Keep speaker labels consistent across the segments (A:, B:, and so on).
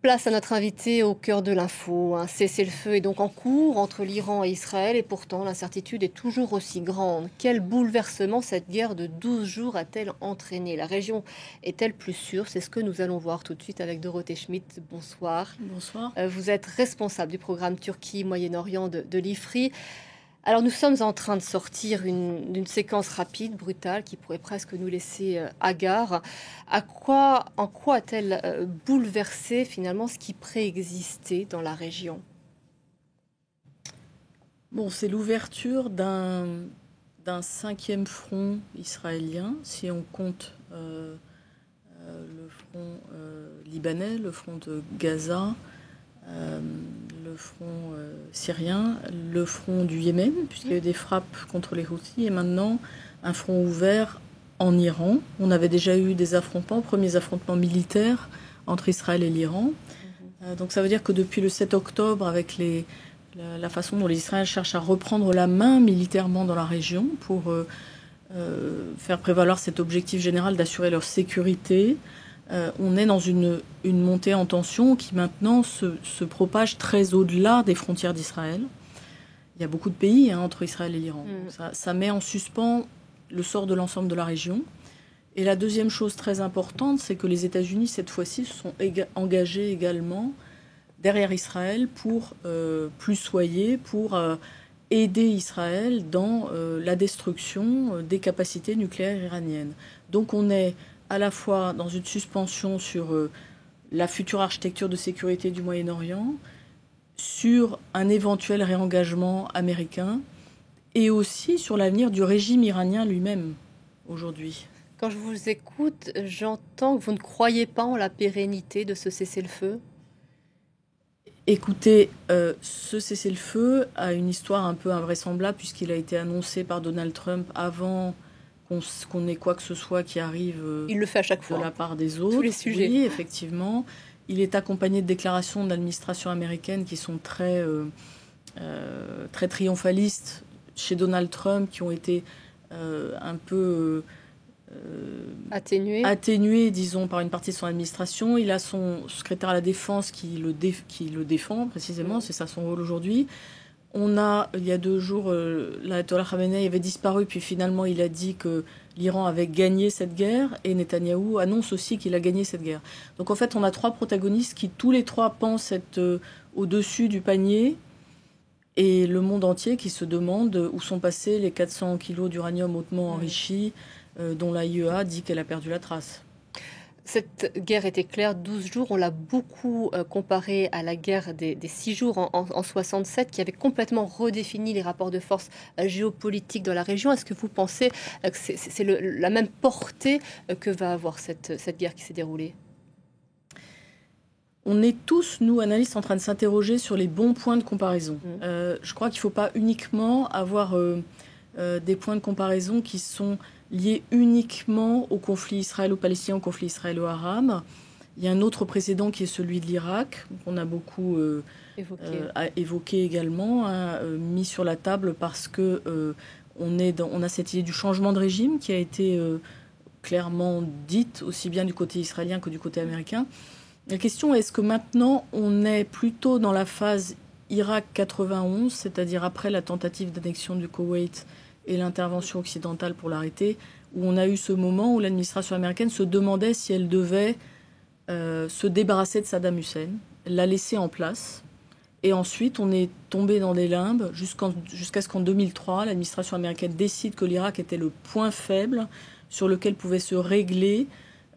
A: Place à notre invité au cœur de l'info. Un cessez-le-feu est donc en cours entre l'Iran et Israël et pourtant l'incertitude est toujours aussi grande. Quel bouleversement cette guerre de 12 jours a-t-elle entraîné? La région est-elle plus sûre? C'est ce que nous allons voir tout de suite avec Dorothée Schmidt. Bonsoir.
B: Bonsoir.
A: Vous êtes responsable du programme Turquie Moyen-Orient de l'IFRI. Alors nous sommes en train de sortir d'une séquence rapide, brutale, qui pourrait presque nous laisser hagards. En quoi a-t-elle bouleversé finalement ce qui préexistait dans la région?
B: Bon, c'est l'ouverture d'un cinquième front israélien, si on compte le front libanais, le front de Gaza, le front syrien, le front du Yémen, puisqu'il y a eu des frappes contre les Houthis, et maintenant un front ouvert en Iran. On avait déjà eu des affrontements, premiers affrontements militaires entre Israël et l'Iran. Donc ça veut dire que depuis le 7 octobre, avec la façon dont les Israéliens cherchent à reprendre la main militairement dans la région pour faire prévaloir cet objectif général d'assurer leur sécurité, on est dans une montée en tension qui maintenant se propage très au-delà des frontières d'Israël. Il y a beaucoup de pays entre Israël et l'Iran. Ça met en suspens le sort de l'ensemble de la région. Et la deuxième chose très importante, c'est que les États-Unis, cette fois-ci, se sont engagés également derrière Israël pour plussoyer, pour aider Israël dans la destruction des capacités nucléaires iraniennes. Donc on est à la fois dans une suspension sur la future architecture de sécurité du Moyen-Orient, sur un éventuel réengagement américain et aussi sur l'avenir du régime iranien lui-même aujourd'hui.
A: Quand je vous écoute, j'entends que vous ne croyez pas en la pérennité de ce cessez-le-feu.
B: Écoutez, ce cessez-le-feu a une histoire un peu invraisemblable puisqu'il a été annoncé par Donald Trump avant qu'on ait quoi que ce soit qui arrive
A: Il le fait à chaque fois,
B: de la part des autres.
A: Tous les sujets.
B: Oui, effectivement. Il est accompagné de déclarations de l'administration américaine qui sont très triomphalistes chez Donald Trump, qui ont été un peu atténué, disons, par une partie de son administration. Il a son secrétaire à la Défense qui le défend, précisément. C'est ça son rôle aujourd'hui. Il y a 2 jours, l'ayatollah Khamenei avait disparu, puis finalement il a dit que l'Iran avait gagné cette guerre, et Netanyahou annonce aussi qu'il a gagné cette guerre. Donc en fait, on a 3 protagonistes qui tous les 3 pensent être au-dessus du panier, et le monde entier qui se demande où sont passés les 400 kilos d'uranium hautement enrichi dont l'AIEA dit qu'elle a perdu la trace.
A: Cette guerre était claire, 12 jours, on l'a beaucoup comparé à la guerre des 6 jours en 67, qui avait complètement redéfini les rapports de force géopolitiques dans la région. Est-ce que vous pensez que c'est la même portée que va avoir cette guerre qui s'est déroulée?
B: On est tous, nous, analystes, en train de s'interroger sur les bons points de comparaison. Je crois qu'il ne faut pas uniquement avoir des points de comparaison qui sont liés uniquement au conflit israélo-palestinien, au conflit israélo-arabe. Il y a un autre précédent qui est celui de l'Irak, qu'on a beaucoup évoqué également, mis sur la table parce que on a cette idée du changement de régime qui a été clairement dite aussi bien du côté israélien que du côté américain. La question est, est-ce que maintenant on est plutôt dans la phase Irak 91, c'est-à-dire après la tentative d'annexion du Koweït et l'intervention occidentale pour l'arrêter, où on a eu ce moment où l'administration américaine se demandait si elle devait se débarrasser de Saddam Hussein, la laisser en place. Et ensuite, on est tombé dans des limbes jusqu'à ce qu'en 2003, l'administration américaine décide que l'Irak était le point faible sur lequel pouvait se régler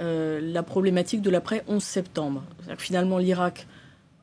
B: la problématique de l'après 11 septembre. C'est-à-dire que finalement, l'Irak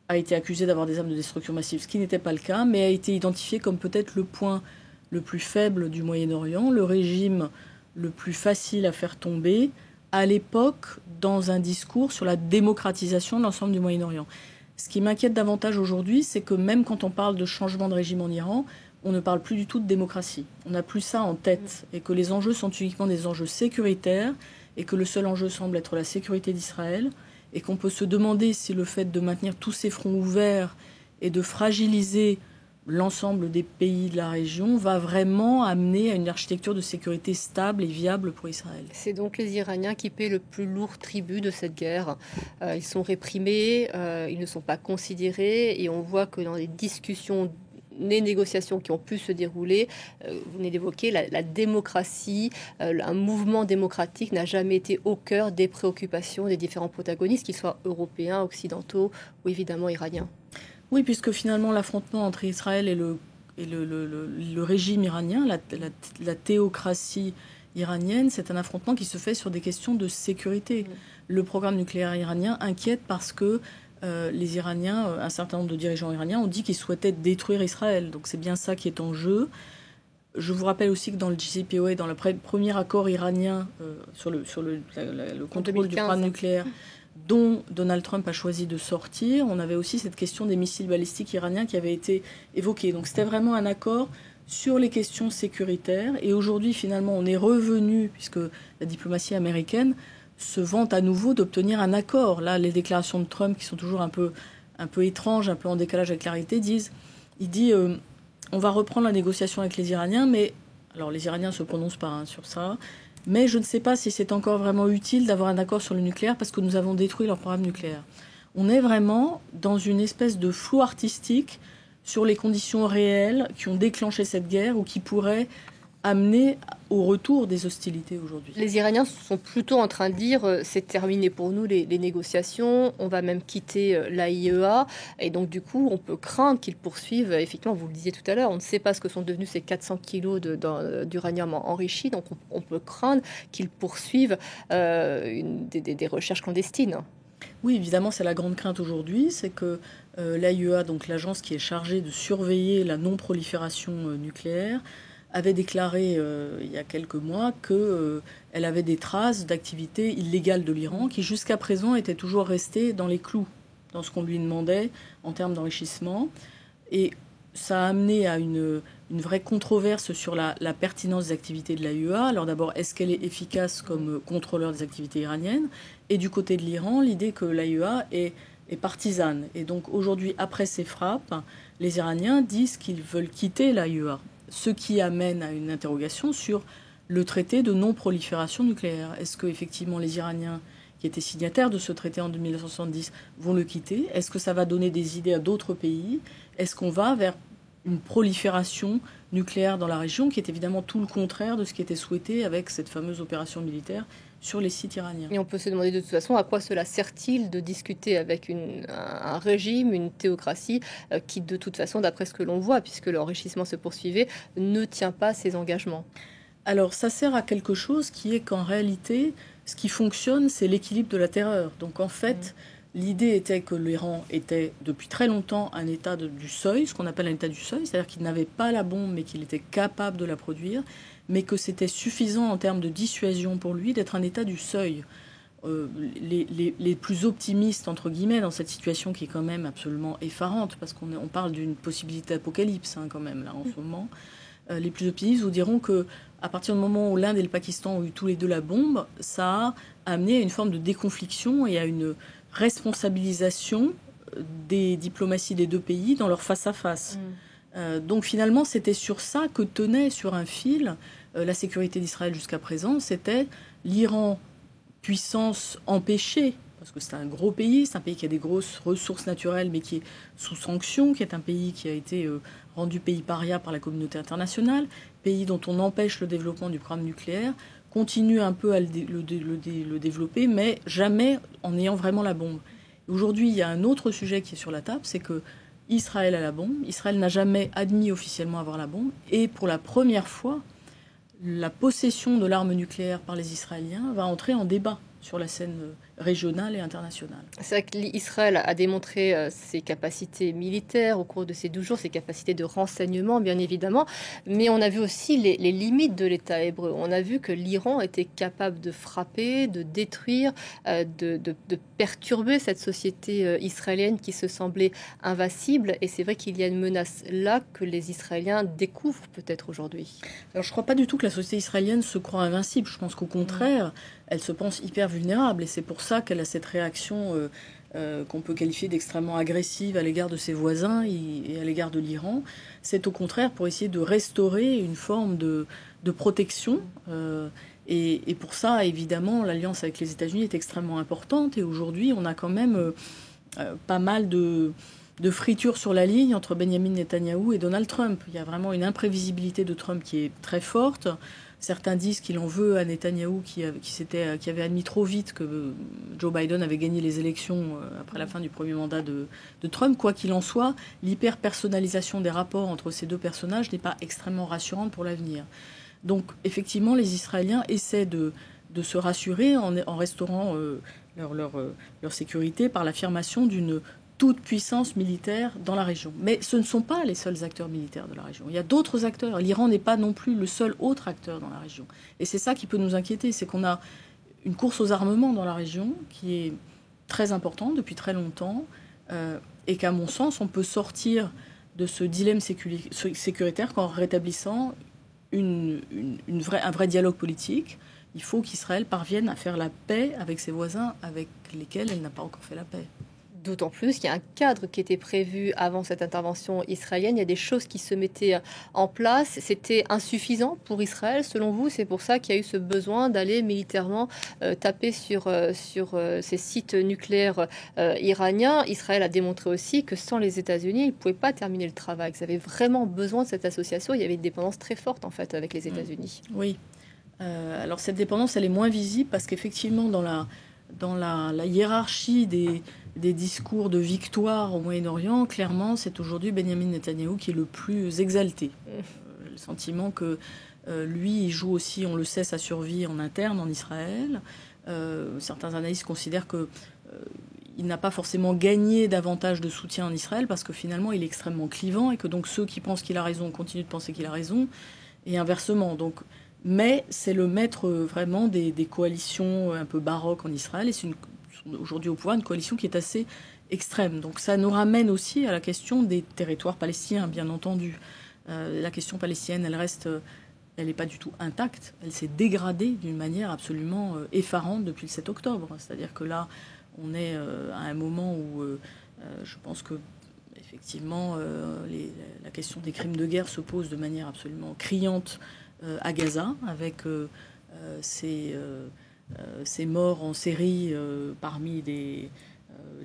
B: a été accusé d'avoir des armes de destruction massive, ce qui n'était pas le cas, mais a été identifié comme peut-être le point le plus faible du Moyen-Orient, le régime le plus facile à faire tomber, à l'époque, dans un discours sur la démocratisation de l'ensemble du Moyen-Orient. Ce qui m'inquiète davantage aujourd'hui, c'est que même quand on parle de changement de régime en Iran, on ne parle plus du tout de démocratie. On n'a plus ça en tête, et que les enjeux sont uniquement des enjeux sécuritaires, et que le seul enjeu semble être la sécurité d'Israël, et qu'on peut se demander si le fait de maintenir tous ces fronts ouverts et de fragiliser l'ensemble des pays de la région va vraiment amener à une architecture de sécurité stable et viable pour Israël.
A: C'est donc les Iraniens qui paient le plus lourd tribut de cette guerre. Ils sont réprimés, ils ne sont pas considérés, et on voit que dans les discussions, les négociations qui ont pu se dérouler, vous venez d'évoquer la démocratie, un mouvement démocratique n'a jamais été au cœur des préoccupations des différents protagonistes, qu'ils soient européens, occidentaux ou évidemment iraniens.
B: Oui, puisque finalement l'affrontement entre Israël et le régime iranien, la théocratie iranienne, c'est un affrontement qui se fait sur des questions de sécurité. Le programme nucléaire iranien inquiète parce que les Iraniens, un certain nombre de dirigeants iraniens ont dit qu'ils souhaitaient détruire Israël. Donc c'est bien ça qui est en jeu. Je vous rappelle aussi que dans le JCPOA, dans le premier accord iranien sur le contrôle du programme nucléaire, dont Donald Trump a choisi de sortir, on avait aussi cette question des missiles balistiques iraniens qui avait été évoquée. Donc c'était vraiment un accord sur les questions sécuritaires. Et aujourd'hui, finalement, on est revenu, puisque la diplomatie américaine se vante à nouveau d'obtenir un accord. Là, les déclarations de Trump, qui sont toujours un peu étranges, un peu en décalage avec la réalité, il dit on va reprendre la négociation avec les Iraniens, mais alors les Iraniens ne se prononcent pas sur ça, mais je ne sais pas si c'est encore vraiment utile d'avoir un accord sur le nucléaire parce que nous avons détruit leur programme nucléaire. On est vraiment dans une espèce de flou artistique sur les conditions réelles qui ont déclenché cette guerre ou qui pourraient amener au retour des hostilités aujourd'hui.
A: Les Iraniens sont plutôt en train de dire c'est terminé pour nous les négociations, on va même quitter l'AIEA, et donc du coup on peut craindre qu'ils poursuivent, effectivement vous le disiez tout à l'heure, on ne sait pas ce que sont devenus ces 400 kilos d'uranium enrichi, donc on peut craindre qu'ils poursuivent des recherches clandestines.
B: Oui, évidemment, c'est la grande crainte aujourd'hui, c'est que l'AIEA, donc l'agence qui est chargée de surveiller la non-prolifération nucléaire, avait déclaré il y a quelques mois qu'elle avait des traces d'activités illégales de l'Iran qui jusqu'à présent étaient toujours restées dans les clous, dans ce qu'on lui demandait en termes d'enrichissement. Et ça a amené à une vraie controverse sur la pertinence des activités de l'AIEA. Alors d'abord, est-ce qu'elle est efficace comme contrôleur des activités iraniennes? Et du côté de l'Iran, l'idée que l'AIEA est partisane. Et donc aujourd'hui, après ces frappes, les Iraniens disent qu'ils veulent quitter l'AIEA. Ce qui amène à une interrogation sur le traité de non-prolifération nucléaire. Est-ce que effectivement les Iraniens qui étaient signataires de ce traité en 1970 vont le quitter? Est-ce que ça va donner des idées à d'autres pays? Est-ce qu'on va vers une prolifération nucléaire dans la région, qui est évidemment tout le contraire de ce qui était souhaité avec cette fameuse opération militaire sur les sites iraniens?
A: Et on peut se demander de toute façon à quoi cela sert-il de discuter avec un régime, une théocratie qui de toute façon, d'après ce que l'on voit, puisque l'enrichissement se poursuivait, ne tient pas ses engagements.
B: Alors ça sert à quelque chose qui est qu'en réalité, ce qui fonctionne, c'est l'équilibre de la terreur. Donc en fait, l'idée était que l'Iran était depuis très longtemps un état du seuil, ce qu'on appelle un état du seuil, c'est-à-dire qu'il n'avait pas la bombe mais qu'il était capable de la produire, mais que c'était suffisant en termes de dissuasion pour lui d'être un état du seuil. Les plus optimistes, entre guillemets, dans cette situation qui est quand même absolument effarante, parce qu'on parle d'une possibilité d'apocalypse quand même, là, en ce moment, les plus optimistes vous diront que à partir du moment où l'Inde et le Pakistan ont eu tous les deux la bombe, ça a amené à une forme de déconfliction et à une responsabilisation des diplomaties des deux pays dans leur face-à-face. Donc finalement, c'était sur ça que tenait sur un fil la sécurité d'Israël jusqu'à présent. C'était l'Iran, puissance empêchée, parce que c'est un gros pays, c'est un pays qui a des grosses ressources naturelles, mais qui est sous sanction, qui est un pays qui a été rendu pays paria par la communauté internationale, pays dont on empêche le développement du programme nucléaire, continue un peu à le développer, mais jamais en ayant vraiment la bombe. Aujourd'hui, il y a un autre sujet qui est sur la table, c'est que Israël a la bombe. Israël n'a jamais admis officiellement avoir la bombe. Et pour la première fois, la possession de l'arme nucléaire par les Israéliens va entrer en débat sur la scène régionale et internationale.
A: C'est vrai qu'Israël a démontré ses capacités militaires au cours de ces 12 jours, ses capacités de renseignement, bien évidemment, mais on a vu aussi les limites de l'État hébreu. On a vu que l'Iran était capable de frapper, de détruire, de perturber cette société israélienne qui se semblait invincible, et c'est vrai qu'il y a une menace là que les Israéliens découvrent peut-être aujourd'hui.
B: Alors je ne crois pas du tout que la société israélienne se croit invincible, je pense qu'au contraire, elle se pense hyper vulnérable, et c'est pour ça qu'elle a cette réaction qu'on peut qualifier d'extrêmement agressive à l'égard de ses voisins et à l'égard de l'Iran. C'est au contraire pour essayer de restaurer une forme de protection. Et pour ça, évidemment, l'alliance avec les États-Unis est extrêmement importante. Et aujourd'hui, on a quand même pas mal de friture sur la ligne entre Benjamin Netanyahou et Donald Trump. Il y a vraiment une imprévisibilité de Trump qui est très forte. Certains disent qu'il en veut à Netanyahou qui avait admis trop vite que Joe Biden avait gagné les élections après la fin du premier mandat de Trump. Quoi qu'il en soit, l'hyper-personnalisation des rapports entre ces deux personnages n'est pas extrêmement rassurante pour l'avenir. Donc effectivement, les Israéliens essaient de se rassurer en restaurant leur sécurité par l'affirmation d'une toute puissance militaire dans la région. Mais ce ne sont pas les seuls acteurs militaires de la région. Il y a d'autres acteurs. L'Iran n'est pas non plus le seul autre acteur dans la région. Et c'est ça qui peut nous inquiéter, c'est qu'on a une course aux armements dans la région qui est très importante depuis très longtemps et qu'à mon sens, on peut sortir de ce dilemme sécuritaire qu'en rétablissant un vrai dialogue politique. Il faut qu'Israël parvienne à faire la paix avec ses voisins avec lesquels elle n'a pas encore fait la paix.
A: D'autant plus qu'il y a un cadre qui était prévu avant cette intervention israélienne. Il y a des choses qui se mettaient en place. C'était insuffisant pour Israël, selon vous. C'est pour ça qu'il y a eu ce besoin d'aller militairement taper sur ces sites nucléaires iraniens. Israël a démontré aussi que sans les États-Unis, il ne pouvait pas terminer le travail. Ils avaient vraiment besoin de cette association. Il y avait une dépendance très forte, en fait, avec les États-Unis.
B: Oui. Alors cette dépendance, elle est moins visible parce qu'effectivement, dans la hiérarchie des discours de victoire au Moyen-Orient, clairement, c'est aujourd'hui Benjamin Netanyahou qui est le plus exalté. Le sentiment que lui, il joue aussi, on le sait, sa survie en interne en Israël. Certains analystes considèrent qu'il n'a pas forcément gagné davantage de soutien en Israël parce que finalement, il est extrêmement clivant et que donc ceux qui pensent qu'il a raison continuent de penser qu'il a raison et inversement. Donc, mais c'est le maître vraiment des coalitions un peu baroques en Israël et c'est aujourd'hui au pouvoir une coalition qui est assez extrême. Donc ça nous ramène aussi à la question des territoires palestiniens, bien entendu. La question palestinienne, elle n'est pas du tout intacte. Elle s'est dégradée d'une manière absolument effarante depuis le 7 octobre. C'est-à-dire que là, on est à un moment où je pense que effectivement la question des crimes de guerre se pose de manière absolument criante à Gaza, avec ces morts en série parmi des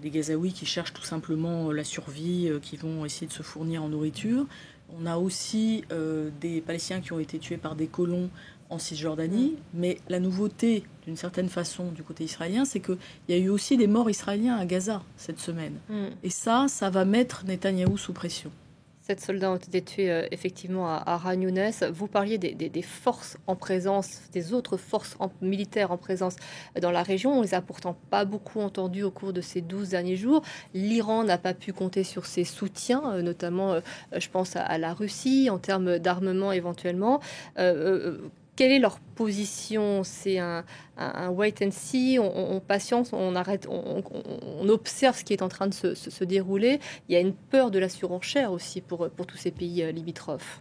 B: Gazaouis qui cherchent tout simplement la survie, qui vont essayer de se fournir en nourriture. On a aussi des Palestiniens qui ont été tués par des colons en Cisjordanie, mais la nouveauté, d'une certaine façon, du côté israélien, c'est qu'il y a eu aussi des morts israéliens à Gaza cette semaine. Et ça va mettre Netanyahou sous pression.
A: 7 soldats ont été tués effectivement à Khan Younes. Vous parliez des forces en présence, des autres forces militaires en présence dans la région. On les a pourtant pas beaucoup entendues au cours de ces 12 derniers jours. L'Iran n'a pas pu compter sur ses soutiens, notamment, je pense à la Russie, en termes d'armement éventuellement. Quelle est leur position? C'est un wait and see, on patiente, on arrête, on observe ce qui est en train de se dérouler. Il y a une peur de la surenchère aussi pour tous ces pays limitrophes.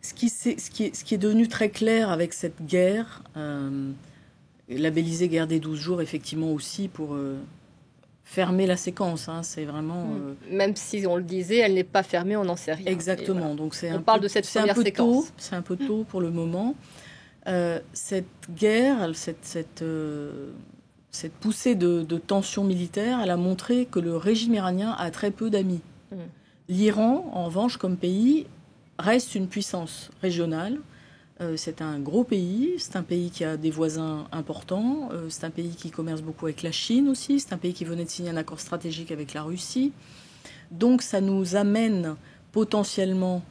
B: Ce qui est devenu très clair avec cette guerre, labellisée guerre des 12 jours, effectivement aussi pour fermer la séquence. C'est vraiment...
A: Même si on le disait, elle n'est pas fermée, on n'en sait rien.
B: Exactement. Voilà. Donc
A: on parle de cette première séquence.
B: C'est un peu tôt pour le moment. Cette guerre, cette poussée de tensions militaires, elle a montré que le régime iranien a très peu d'amis. L'Iran, en revanche, comme pays, reste une puissance régionale. C'est un gros pays, c'est un pays qui a des voisins importants, c'est un pays qui commerce beaucoup avec la Chine aussi, c'est un pays qui venait de signer un accord stratégique avec la Russie. Donc ça nous amène potentiellement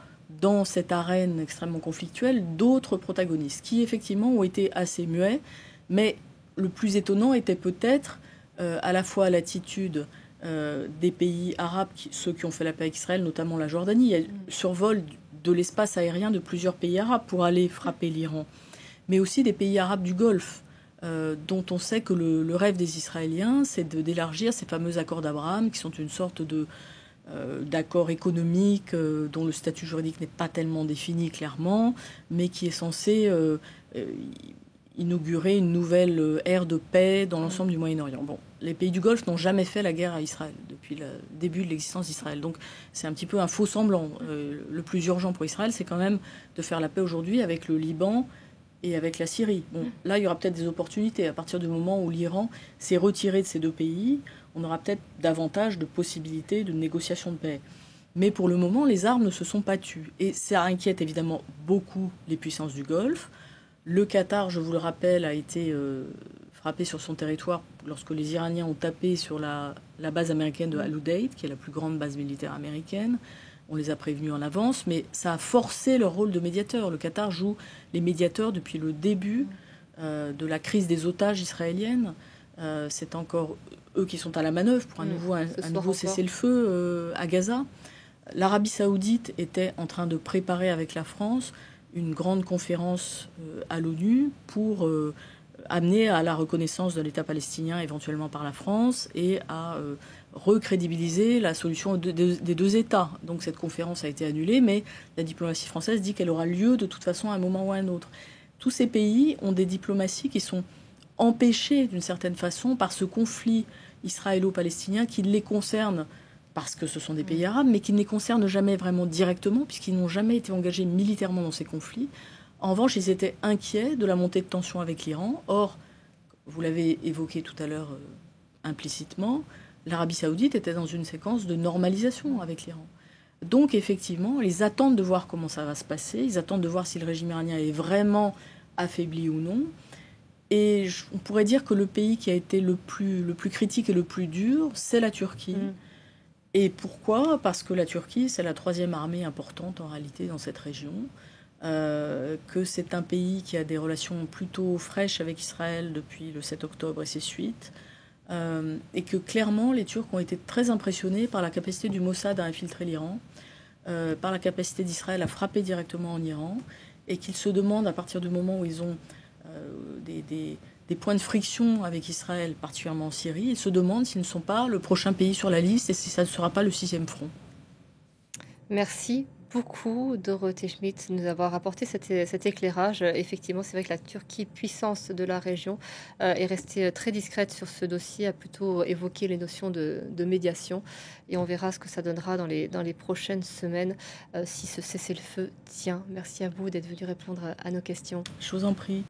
B: dans cette arène extrêmement conflictuelle, d'autres protagonistes qui, effectivement, ont été assez muets. Mais le plus étonnant était peut-être à la fois l'attitude des pays arabes, ceux qui ont fait la paix avec Israël, notamment la Jordanie. Il y a survol de l'espace aérien de plusieurs pays arabes pour aller frapper l'Iran. Mais aussi des pays arabes du Golfe, dont on sait que le rêve des Israéliens, c'est d'élargir ces fameux accords d'Abraham, qui sont une sorte d'accord économique dont le statut juridique n'est pas tellement défini clairement, mais qui est censé inaugurer une nouvelle ère de paix dans l'ensemble du Moyen-Orient. Bon, les pays du Golfe n'ont jamais fait la guerre à Israël depuis le début de l'existence d'Israël. Donc c'est un petit peu un faux semblant. Le plus urgent pour Israël, c'est quand même de faire la paix aujourd'hui avec le Liban et avec la Syrie. Bon, là, il y aura peut-être des opportunités. À partir du moment où l'Iran s'est retiré de ces deux pays, on aura peut-être davantage de possibilités de négociation de paix. Mais pour le moment, les armes ne se sont pas tues. Et ça inquiète évidemment beaucoup les puissances du Golfe. Le Qatar, je vous le rappelle, a été frappé sur son territoire lorsque les Iraniens ont tapé sur la base américaine de Al Udeid, qui est la plus grande base militaire américaine. On les a prévenus en avance, mais ça a forcé leur rôle de médiateur. Le Qatar joue les médiateurs depuis le début de la crise des otages israéliennes. C'est encore eux qui sont à la manœuvre pour un nouveau cessez-le-feu à Gaza. L'Arabie saoudite était en train de préparer avec la France une grande conférence à l'ONU pour amener à la reconnaissance de l'État palestinien éventuellement par la France et à recrédibiliser la solution des deux États. Donc cette conférence a été annulée, mais la diplomatie française dit qu'elle aura lieu de toute façon à un moment ou à un autre. Tous ces pays ont des diplomaties qui sont empêchées d'une certaine façon par ce conflit israélo-palestinien qui les concerne parce que ce sont des pays arabes, mais qui ne les concernent jamais vraiment directement, puisqu'ils n'ont jamais été engagés militairement dans ces conflits. En revanche, ils étaient inquiets de la montée de tension avec l'Iran. Or, vous l'avez évoqué tout à l'heure implicitement, l'Arabie saoudite était dans une séquence de normalisation avec l'Iran. Donc, effectivement, ils attendent de voir comment ça va se passer. Ils attendent de voir si le régime iranien est vraiment affaibli ou non. Et on pourrait dire que le pays qui a été le plus critique et le plus dur, c'est la Turquie. Et pourquoi ? Parce que la Turquie, c'est la troisième armée importante en réalité dans cette région, que c'est un pays qui a des relations plutôt fraîches avec Israël depuis le 7 octobre et ses suites, et que clairement les Turcs ont été très impressionnés par la capacité du Mossad à infiltrer l'Iran, par la capacité d'Israël à frapper directement en Iran, et qu'ils se demandent à partir du moment où ils ont des points de friction avec Israël, particulièrement en Syrie, ils se demandent s'ils ne sont pas le prochain pays sur la liste et si ça ne sera pas le 6e front.
A: Merci beaucoup, Dorothée Schmidt, de nous avoir apporté cet éclairage. Effectivement, c'est vrai que la Turquie, puissance de la région, est restée très discrète sur ce dossier, a plutôt évoqué les notions de médiation. Et on verra ce que ça donnera dans les prochaines semaines si ce cessez-le-feu tient. Merci à vous d'être venu répondre à nos questions.
B: Je vous en prie.